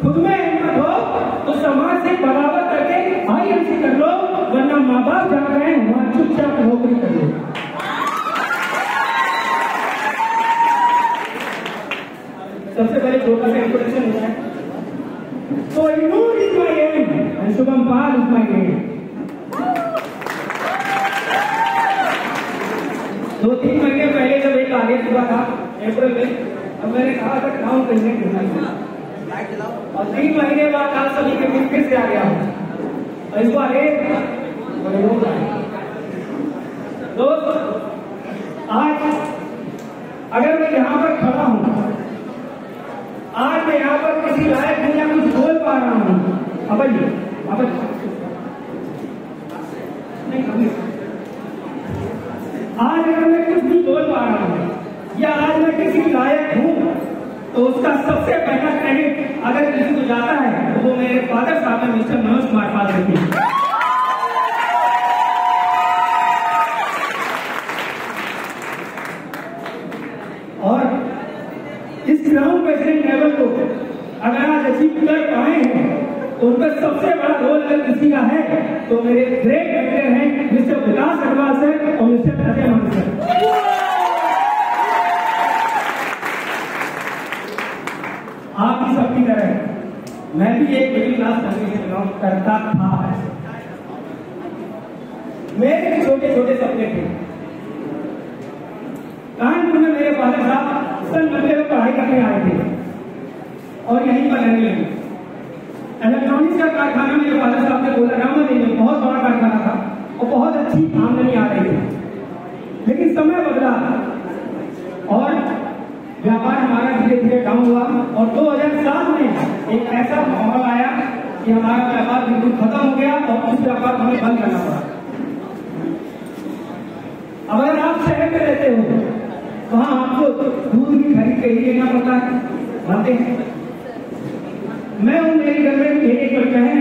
खुद में हिम्मत हो तो समाज से बराबर करके IMC कर लो, वरना माँ बाप जा रहे हैं वहां चुपचाप नौकरी कर लो। सबसे पहले छोटा सा इंट्रोडक्शन होता है। So Noor is my name and Shubham Pal is my name. 2-3 महीने पहले जब एक आदेश हुआ था अप्रैल में, अब मैंने कहा था काम करने के लिए, और 3 महीने बाद आज सभी के बीच फिर से आ गया हूँ। और इस बार दोस्त आज अगर मैं यहाँ पर खड़ा हूँ, आज मैं यहाँ पर किसी लायक हूँ या कुछ बोल पा रहा हूँ, आज अगर मैं कुछ भी बोल पा रहा हूँ या आज मैं किसी लायक हूँ, तो उसका सबसे पहला क्रेडिट अगर किसी को जाता है तो वो मेरे फादर साहब है, मिस्टर मनोज कुमार पाल रहती। और इस ग्राउंड प्रेसिडेंट लेवल को अगर आज अचीव कर पाए हैं तो उनका सबसे बड़ा रोल अगर किसी का है तो मेरे ग्रेट मेंटर हैं मिस्टर विकास अग्रवाल सर और मिस्टर अजय मान सर। आप भी सबकी तरह मैं भी एक मिडिल क्लास फैमिली से बिलोंग करता था। मेरे भी छोटे छोटे सपने थे। कानपुर में मेरे फादर साहब सन 90 में पढ़ाई करने आए थे और यहीं पर रहने लगे। इलेक्ट्रॉनिक्स का कारखाना मेरे फादर साहब ने बोला, रामादेवी में बहुत बड़ा कारखाना था और बहुत अच्छी आमदनी आ रही थी, लेकिन समय बदला और व्यापार हमारा धीरे धीरे डाउन हुआ और 2007 में एक ऐसा माहौल आया कि हमारा व्यापार बिल्कुल खत्म हो गया और उस व्यापार हमें बंद करना पड़ा। अब अगर आप शहर में रहते हो वहां आपको दूध की खरीद के ही लेना पड़ता है, मानते हैं। मैं हूं, मेरी घर में एक लड़का है,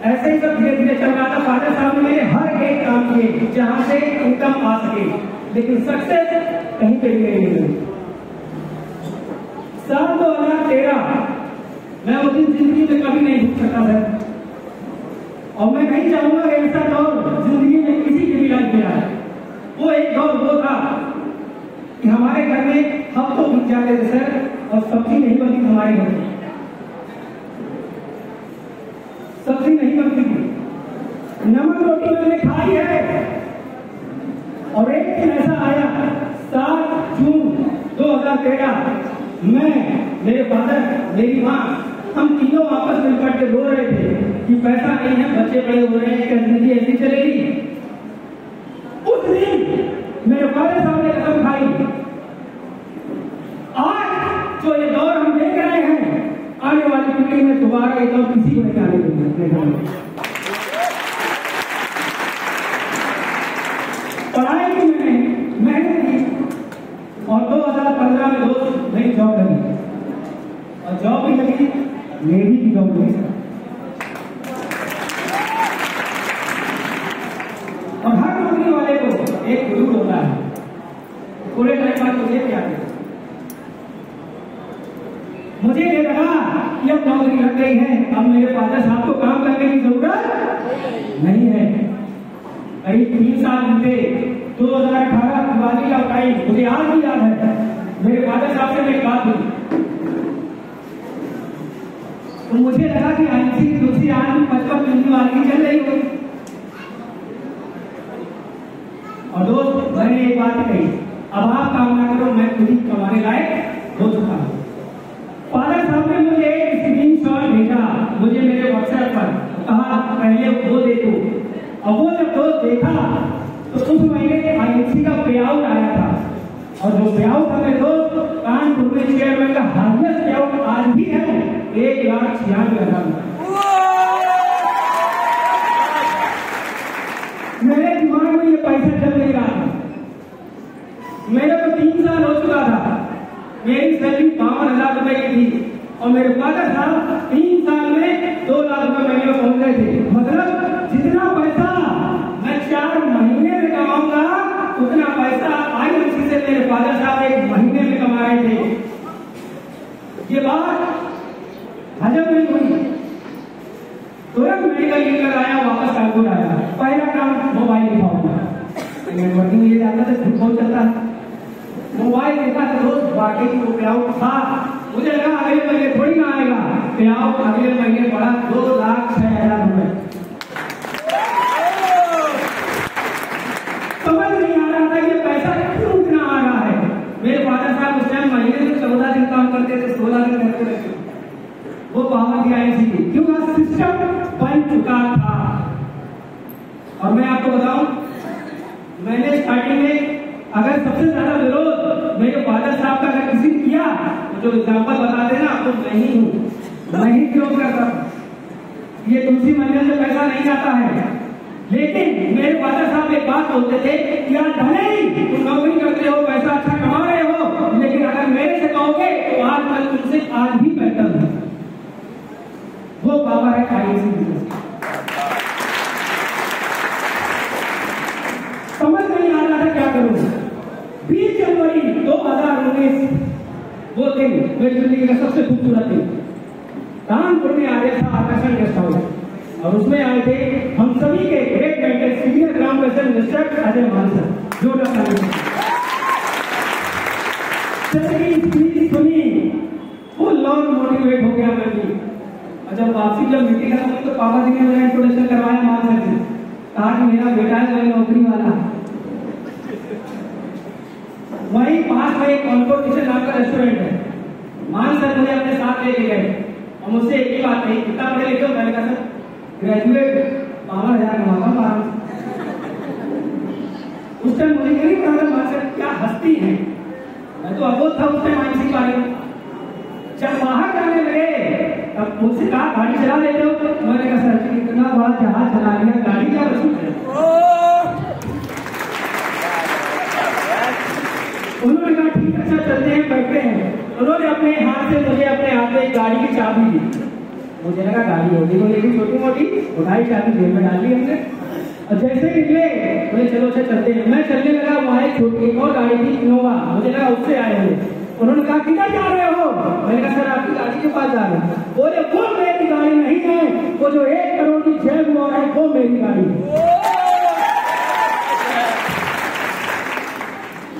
ऐसे ही सब धीरे धीरे चल रहा था। फादर साहब ने मेरे हर एक काम किए जहां से इनकम आ सके, लेकिन सक्सेस कहीं पे भी नहीं मिली। साल 2013 मैं उस दिन जिंदगी में कभी नहीं भूल सकता था और मैं नहीं चाहूंगा कि ऐसा दौर जिंदगी में किसी की भी लाइफ में आए। वो एक दौर वो था कि हमारे घर में हफ्तों बीत जाते थे सर और सब्जी नहीं बनती हमारे घर में, सब्जी नहीं बनती थी, नमक रोटी मैंने खाई है। और एक दिन ऐसा आया 7 जून 2013, मैं, मेरे फादर, मेरी माँ, हम तीनों आपस में मिलकर के रो रहे थे कि पैसा नहीं है, बच्चे बड़े हो रहे हैं, क्या जिंदगी ऐसी चलेगी। उस दिन मेरे फादर साहब ने कसम खाई, आज जो ये दौर हम देख रहे हैं आने वाली पीढ़ी में दोबारा ये दौर किसी को नहीं आने देंगे। पढ़ाई की मैंने मेहनत की और 2015 में दोस्त नई जॉब लगी और जॉब भी लगी, मेरी भी जॉब लगी। और हर नौकरी वाले को एक गुरूर होता है, थोड़े टाइम बाद मुझे क्या है, मुझे ये लगा कि अब नौकरी लग गई है, अब मेरे फादर साहब को काम करने की जरूरत नहीं है। करीब 3 साल बीते, 2018 दिवाली का टाइम मुझे आज भी याद है। मेरे फादर साहब से मेरी बात हुई तो मुझे लगा कि IMC की दूसरी आज भी 55 मिलने वाली चल रही होगी। और दोस्त मैंने एक बात कही, अब आप काम ना करो, मैं खुद ही कमाने लायक हो चुका हूं। फादर साहब ने मुझे एक स्क्रीनशॉट भेजा, मुझे मेरे WhatsApp पर कहा पहले वो देखो, और वो जब दोस्त देखा तो उस महीने IMC का पे आउट आया था और जो पे आउट हमें दोस्त कानपुर में चेयरमैन का हाईएस्ट पे आउट आज भी है 1,96,000। मेरे दिमाग में ये पैसा चल नहीं रहा था। मेरे को 3 साल हो चुका था, मेरी सैलरी 52,000 रुपए की थी और मेरे फादर साहब 3 साल में 2 लाख रुपए महीने में पहुंच गए थे। मतलब जितना पैसा मैं 4 महीने में कमाऊंगा उतना पैसा IMC से मेरे फादर साहब 1 महीने में कमा रहे थे। ये बात हजम नहीं हुई, तुरंत मेडिकल लीव लगाया, वापस कानपुर आया। पहला काम मोबाइल दिखाऊंगा, नेटवर्किंग मिल जाता था, फोन चलता है, मोबाइल देखा तो दोस्त वाकई को पे आउट था। मुझे लगा अगले महीने थोड़ी ना आएगा, पे आउट अगले महीने पड़ा 2,06,000 रुपए। समझ नहीं आ रहा था ये पैसा क्यों इतना आ रहा है। मेरे फादर साहब उस टाइम महीने में 14 दिन काम करते थे, 16 दिन करते रहते, वो पावर की आई थी क्योंकि सिस्टम बन चुका था। और मैं आपको बताऊं, मैंने स्टार्टिंग में अगर सबसे ज्यादा विरोध मेरे फादर साहब का अगर किसी किया तो जो एग्जाम्पल बताते ना तो मैं ही हूं, मैं ही विरोध करता। ये तुलसी मंदिर से पैसा नहीं आता है, लेकिन मेरे फादर साहब एक बात बोलते थे कि यार भले ही तुम नौकरी करते हो, पैसा अच्छा कमा रहे हो, लेकिन अगर मेरे से कहोगे तो आज मैं तुमसे आज भी बेहतर हूं। वो पावर है आईएसी। समझ नहीं आ रहा था क्या करूं। 20 जनवरी 2019 वो दिन मेरी जिंदगी का सबसे खूबसूरत दिन। कानपुर में आ रहा था आकर्षण गेस्ट हाउस और उसमें आए थे हम सभी के ग्रेट मेंटर सीनियर ग्राम पंचायत मिनिस्टर अजय मानसर, जो स्पीच सुनी, फुल ऑन मोटिवेट हो गया मैं भी। और जब वापसी जब मीटिंग खत्म हुई तो पापा जी ने मेरा इंट्रोडक्शन करवाया मानसर से, कहा कि मेरा बेटा है जो है नौकरी वाला। वही पास में एक कॉन्फोर्टेशन नाम का रेस्टोरेंट है, मानसर मुझे अपने साथ लेके गए और मुझसे एक ही बात कही, कितना पढ़े लिखे हो? मैंने कहा सर ग्रेजुएट 52,000 कमाता हूँ। उस टाइम मुझे नहीं पता था मानसर क्या हस्ती है, मैं तो अबोध था उस टाइम आईसी के बारे में। जब बाहर जाने लगे तब मुझसे कहा गाड़ी चला लेते हो? मैंने कहा सर जी इतना बड़ा जहाज चला लिया, गाड़ी क्या रसूल है। उन्होंने कहा ठीक अच्छा चलते हैं, बैठते हैं। उन्होंने अपने हाथ से मुझे अपने हाथ में एक गाड़ी की चाबी दी। मुझे लगा गाड़ी होगी तो लेकिन छोटी मोटी, उठाई चाबी जेब में डाली हमने और जैसे निकले बोले चलो अच्छा चलते हैं। मैं चलने लगा, वहां एक छोटी एक और गाड़ी थी इनोवा, मुझे लगा उससे आए हुए। उन्होंने कहा किधर जा रहे हो? मैंने कहा सर आपकी गाड़ी के पास जा रहे हैं। बोले वो मेरी गाड़ी नहीं है, वो जो 1 करोड़ की जेब हुआ है वो मेरी गाड़ी है।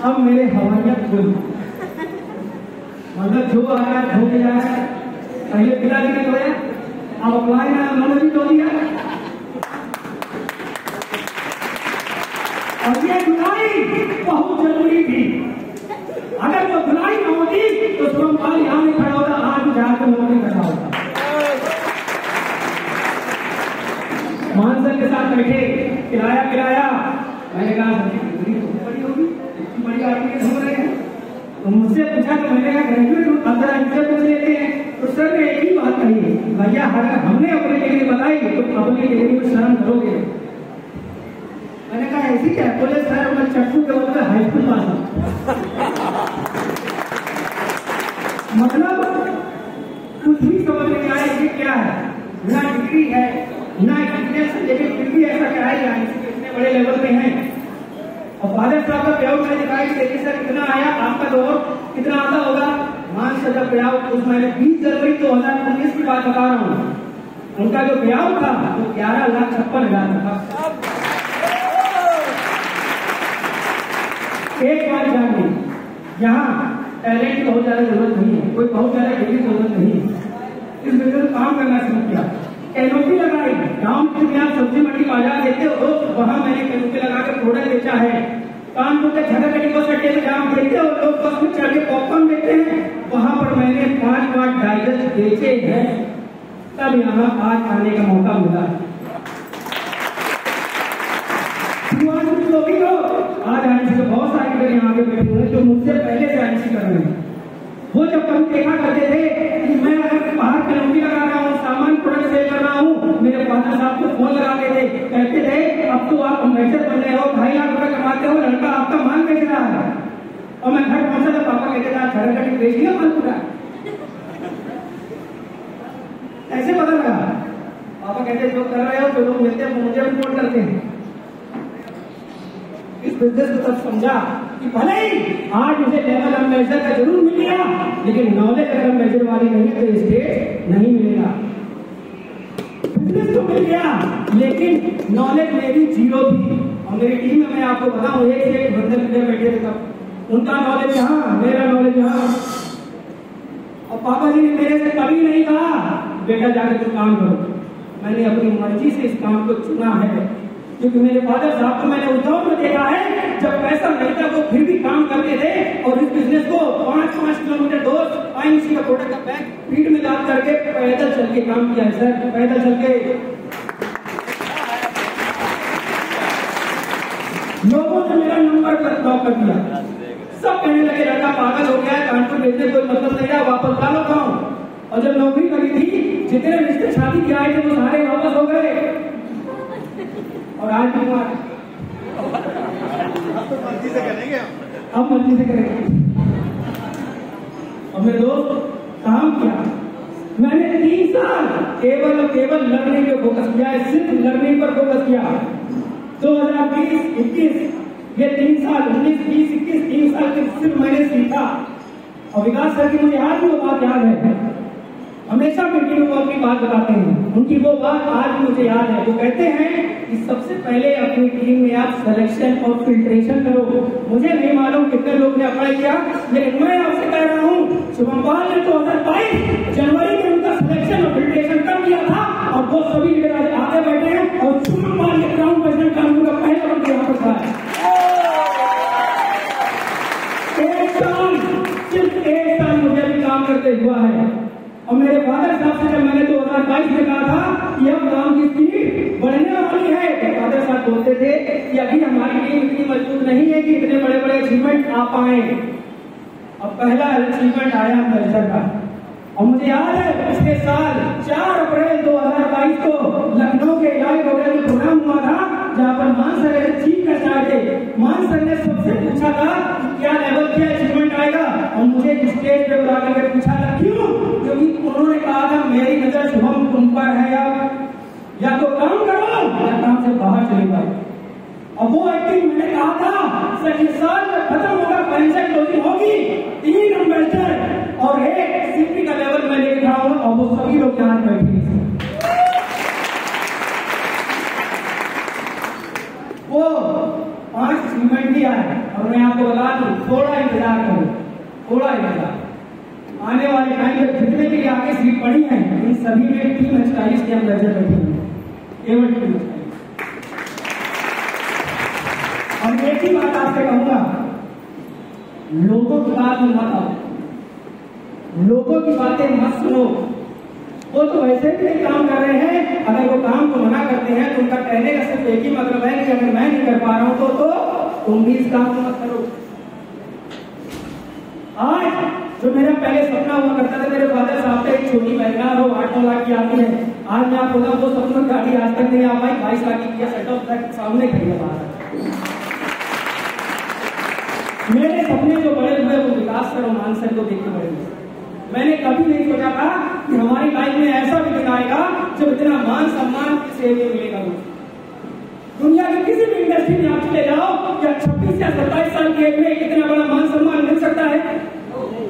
अब मेरे हवाइयत खुल, मतलब जो आ रहा है धो के जा रहा है। पहले पिताजी ने धोया, अब अप्लाई ना उन्होंने भी धो दिया। और ये धुलाई बहुत जरूरी थी, अगर वो धुलाई न होती तो सोमवार यहाँ नहीं खड़ा होता, आज जहां पर नौकरी खड़ा होता। मानसर के साथ बैठे, किराया मैंने कहा बड़ी होगी, बड़ी गाड़ी घूम रहे हैं। तो मुझसे पूछा तो मैंने कहा ग्रेजुएट अंदर इनसे पूछ लेते हैं। तो सर ने एक ही बात कही, भैया अगर हमने अपनी डिग्री बताई तो अपनी डिग्री में शर्म करोगे। मैंने कहा ऐसी क्या? बोले सर मैं चक्कू के वक्त हाई स्कूल पास हूं। मतलब कुछ भी समझ नहीं आया ये क्या है, ना डिग्री है ना एक्सपीरियंस, लेकिन फिर भी ऐसा क्या है इतने बड़े लेवल पे हैं। और फादर साहब का पेआउट मैंने दिखाई, देखिए सर कितना आया, आपका तो और कितना आता होगा। मानसर का पेआउट उस महीने 20 जनवरी 2019 की बात बता रहा हूँ, उनका जो पेआउट था वो 11,56,000 था। एक बात जानिए, यहाँ टैलेंट की बहुत ज्यादा जरूरत नहीं है, कोई बहुत ज्यादा डिग्री की जरूरत नहीं है। इस बिजनेस काम करना शुरू किया, कैनोपी लगाई। गाँव में आप सब्जी मंडी बाजार देते हो, वहां मैंने कैनोपी लगा कर प्रोडक्ट बेचा है। कानपुर के झगड़े को सट्टे में जहाँ देखते हो लोग बस में चढ़ के पॉपकॉर्न बेचते हैं, वहां पर मैंने 5 बार डाइजेस्ट बेचे हैं, तब यहाँ आज आने का मौका मिला। आज आईसी के बहुत सारे लोग यहाँ पे बैठे हुए जो मुझसे पहले से आईसी कर रहे हैं। वो जब कभी देखा करते थे कि मैं अगर बाहर कैनोपी लगा रहा हूँ, सामान प्रोडक्ट सेल कर रहा हूँ, मेरे फादर साहब को फोन लगाते थे, कहते थे अब तो आप अम्बेसडर बन रहे हो, 2.5 लाख रुपए कमाते हो, लड़का आपका माल बेच रहा है। और मैं घर पहुंचा तो पापा कहते थे झड़गड़ी बेच दिया माल पूरा। ऐसे पता लगा, पापा कहते जो कर रहे हो जो लोग मिलते हैं मुझे भी फोन करते हैं। इस बिजनेस को तब समझा कि भले ही आज मुझे लेवल अम्बेसडर का जरूर मिल गया, लेकिन नॉलेज अगर अम्बेसडर वाली नहीं है तो स्टेट नहीं मिलेगा। नॉलेज मेरी जीरो थी। और मेरी टीम में मैं आपको बताऊं, एक से एक बंदर लीडर बैठे थे तब। उनका नॉलेज यहाँ, मेरा नॉलेज यहाँ। और पापा जी ने मेरे से कभी नहीं कहा बेटा जाके तुम काम करो। मैंने अपनी मर्जी से इस काम को चुना है, क्योंकि मेरे फादर साहब को मैंने उद्योग में देखा है, जब पैसा नहीं था वो फिर भी काम करते थे और इस बिजनेस को 5-5 किलोमीटर दूर आईएनसी का प्रोडक्ट का बैग फील्ड में लाद करके पैदल चल के काम किया है सर, पैदल चल के। लोगों ने मेरा नंबर ब्लॉक कर दिया, सब कहने लगे लड़का पागल हो गया है, कानपुर भेजने कोई मतलब नहीं है, वापस डालो काम। और जब नौकरी करी थी, जितने रिश्ते शादी के आए थे वो सारे वापस हो गए। और आज भी मर्जी से करेंगे, अब मर्जी से करेंगे। और मेरे दोस्त काम किया, मैंने 3 साल केवल और केवल लर्निंग पे फोकस किया है, सिर्फ लर्निंग पर फोकस किया। 2020-21 ये 3 साल, 19-20-21 3 साल के सिर्फ मैंने सीखा। और विकास सर की मुझे आज भी वो बात याद है, हमेशा मीटिंग में वो अपनी बात बताते हैं, उनकी वो बात आज भी मुझे याद है। वो कहते हैं कि सबसे पहले अपनी टीम में आप सिलेक्शन और फिल्ट्रेशन करो। मुझे नहीं मालूम कितने लोग ने अप्लाई किया, लेकिन मैं आपसे कह रहा हूँ शुभम पाल ने 2022 जनवरी में उनका सिलेक्शन और फिल्ट्रेशन कर दिया था और वो सभी लीडर आज आगे बैठे हैं और शुभम पाल के ग्राउंड प्रेसिडेंट कानपुर का पहला बंदा यहाँ पर था। सिर्फ 1 साल मुझे भी काम करते हुआ है। और मेरे फादर साहब से जब मैंने 2022 में कहा था कि अब काम की स्पीड बढ़ने वाली है, तो फादर साहब बोलते थे कि अभी हमारी टीम इतनी मजबूत नहीं है कि इतने बड़े बड़े अचीवमेंट आ पाए। अब पहला अचीवमेंट आया कल्चर का। और मुझे याद है पिछले साल 4 अप्रैल 2022 को लखनऊ के इलाके होटल में प्रोग्राम हुआ था, जहाँ पर मान सर चीफ गेस्ट आए थे। मान सर ने सबसे पूछा था क्या लेवल क्या अचीवमेंट आएगा, और मुझे स्टेज पे बुला करके पूछा था क्यों, क्योंकि उन्होंने कहा था मेरी नजर शुभम तुम पर है, या तो काम करो या काम से बाहर चले जाओ। और वो एक्टिंग मैंने कहा था सर इस साल में खत्म होगा, पेंशन क्लोजिंग होगी, 3 एम्बेसडर और 1 सीपी का लेवल मैं लेके आऊंगा। और वो सभी लोग यहाँ बैठे वो 5 अचीवमेंट भी आए। और मैं आपको बता दूं थोड़ा इंतजार करो, थोड़ा इंतजार, आने वाले टाइम में जितने भी आगे सीट पड़ी है इन सभी में टीम स्टाइलिश के अंदर बैठे हैं, केवल टीम स्टाइलिश। और एक ही बात आपसे कहूंगा, लोगों की बात मत आओ, लोगों की बातें मत सुनो। वो तो वैसे भी नहीं काम कर रहे हैं, अगर वो काम को मना करते हैं तो उनका कहने का सिर्फ एक ही मतलब है कि अगर मैं नहीं कर पा रहा हूं तो तुम भी इस काम को मत करो। आज जो मेरा पहले सपना हुआ करता था, मेरे फादर साहब एक छोटी वैगनार हो 8-9 लाख की आती है, आज मैं आपको बताऊं वो सपनों की गाड़ी आज तक नहीं आ पाई, 22 लाख की सेट ऑफ ट्रैक सामने खड़ी है बाहर। मेरे सपने जो बड़े हुए वो विकास सर और मान सर को देख के बड़े हुए। मैंने कभी नहीं सोचा था कि हमारी लाइफ में ऐसा भी दिन आएगा जब इतना मान सम्मान किसी से मिलेगा। दुनिया की किसी भी इंडस्ट्री में आप चले जाओ, क्या 26 या 27 साल की एज में इतना बड़ा मान सम्मान मिल सकता है?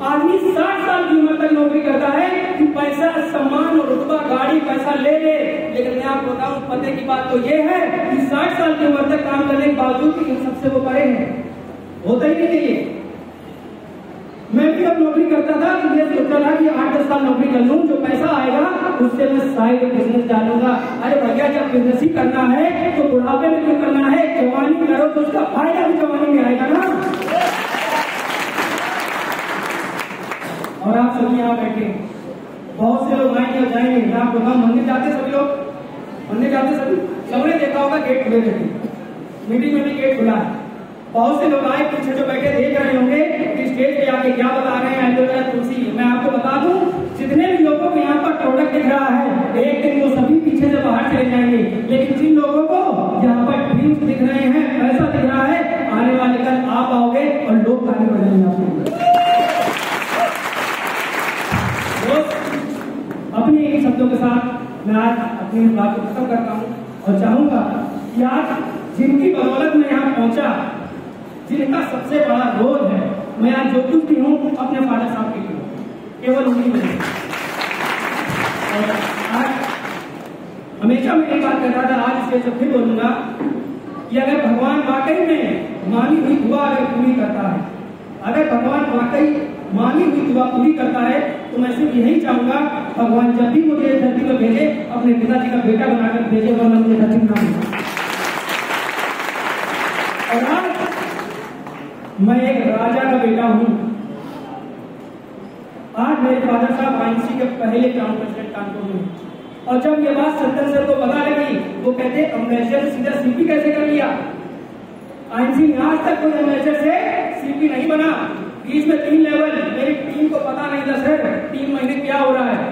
आदमी 60 साल की उम्र तक नौकरी करता है कि पैसा सम्मान और रुतबा गाड़ी पैसा ले ले, लेकिन मैं आपको बताऊं पते की बात तो ये है कि 60 साल की उम्र तक काम करने के बावजूद भी इन सबसे वो परे हैं, होता ही नहीं है। मैं भी अब नौकरी करता था तो ये सोचता था कि 8-10 साल नौकरी कर लूं, जो पैसा आएगा उससे मैं साइड बिजनेस डालूंगा। अरे भैया जब बिजनेस ही करना है तो बुढ़ापे में क्यों करना है, जवानी में करो तो उसका फायदा भी जवानी में आएगा ना। और आप सभी यहाँ बैठे, बहुत से लोग आएंगे और जाएंगे, मैं आपको बताऊं मंदिर जाते सभी लोग, मंदिर जाते सभी सबने देखा होगा गेट खुले रहते, मीटिंग में भी गेट खुला है। बहुत से लोग आए पीछे जो बैठे देख रहे होंगे कि स्टेज पे आके क्या बता रहे हैं, एलोवेरा तुलसी। मैं आपको बता दूं जितने भी लोगों को यहाँ पर प्रोडक्ट दिख रहा है एक दिन वो सभी पीछे से बाहर चले जाएंगे, लेकिन जिन लोगों को यहाँ पर ड्रीम्स दिख रहे हैं, पैसा दिख रहा है, आने वाले कल आप आओगे और लोग आगे बढ़ेंगे आपको। अपने इन शब्दों के साथ मैं आज अपनी बात को खत्म करता हूँ और चाहूंगा कि आज जिनकी बदौलत में यहाँ पहुंचा, जिनका सबसे बड़ा रोल है, मैं आज जो कुछ भी हूँ अपने फादर साहब के लिए, केवल उन्हीं वजह। और हमेशा मैं ये बात कर रहा था, आज इसके फिर बोलूंगा कि अगर भगवान वाकई में मानी हुई दुआ अगर पूरी करता है, अगर भगवान वाकई मानी हुई दुआ पूरी करता है, तो मैं सिर्फ यही चाहूंगा भगवान जब भी मुझे धरती पर भेजे अपने पिताजी का बेटा बनाकर भेजे, वरना मुझे धरती ना भेजे। और आज मैं एक राजा का बेटा हूं। आज मेरे फादर साहब आईएनसी के पहले टाउन प्रेसिडेंट कानपुर में, और जब ये बात सत्तर सर को पता लगी, वो कहते अम्बेसडर सीधा सीपी कैसे कर लिया। आईएनसी में आज तक कोई अम्बेसडर से सीपी नहीं बना। बीच में 3 लेवल, मेरी टीम को पता नहीं था सर 3 महीने क्या हो रहा है।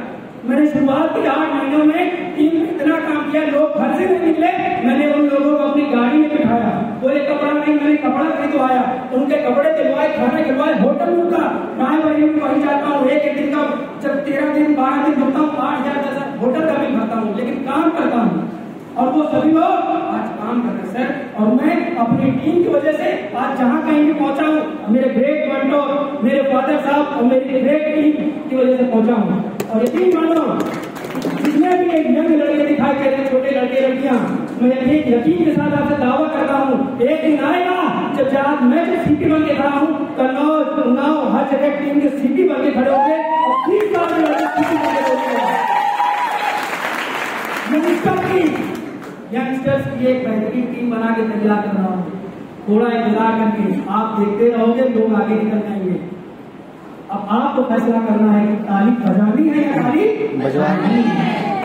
मैंने शुरुआत की 8 महीनों में टीम में इतना काम किया, लोग घर से नहीं निकले, मैंने उन लोगों को अपनी गाड़ी में बिठाया। बोले कपड़ा नहीं, मैंने कपड़ा खरीदवाया, उनके कपड़े दिलवाए, खाना खिलवाए, होटल में रुका, वहीं जाता हूँ। एक दिन का जब 13 दिन 12 दिन रुकता हूँ, 8,000 होटल का भी भरता हूँ, लेकिन काम करता हूँ। और वो सभी लोग आज काम कर रहे हैं सर, और मैं अपनी टीम की वजह से आज जहाँ कहीं भी पहुंचा हूँ, मेरे ग्रेट मेंटर, मेरे फादर साहब और मेरी ग्रेट टीम की वजह से पहुंचा हूँ। और यकीन मानो, जितने भी एक यंग लड़के दिखाई दे रहे, छोटे लड़के लड़कियां, मैं यकीन के साथ आपसे दावा करता हूँ, एक दिन आएगा जब आज मैं जो सीपी बन के खड़ा हूँ, कन्नौज, उन्नाव, हर जगह टीम के सीपी बन के खड़े होंगे और 30 साल में सीपी बन के यंगस्टर्स की एक बेहतरीन टीम बना के तैयार कर रहा हूँ। थोड़ा इंतजार करके आप देखते रहोगे, लोग आगे निकल जाएंगे। अब आपको फैसला करना है कि ताली बजानी है या ताली बजवानी है।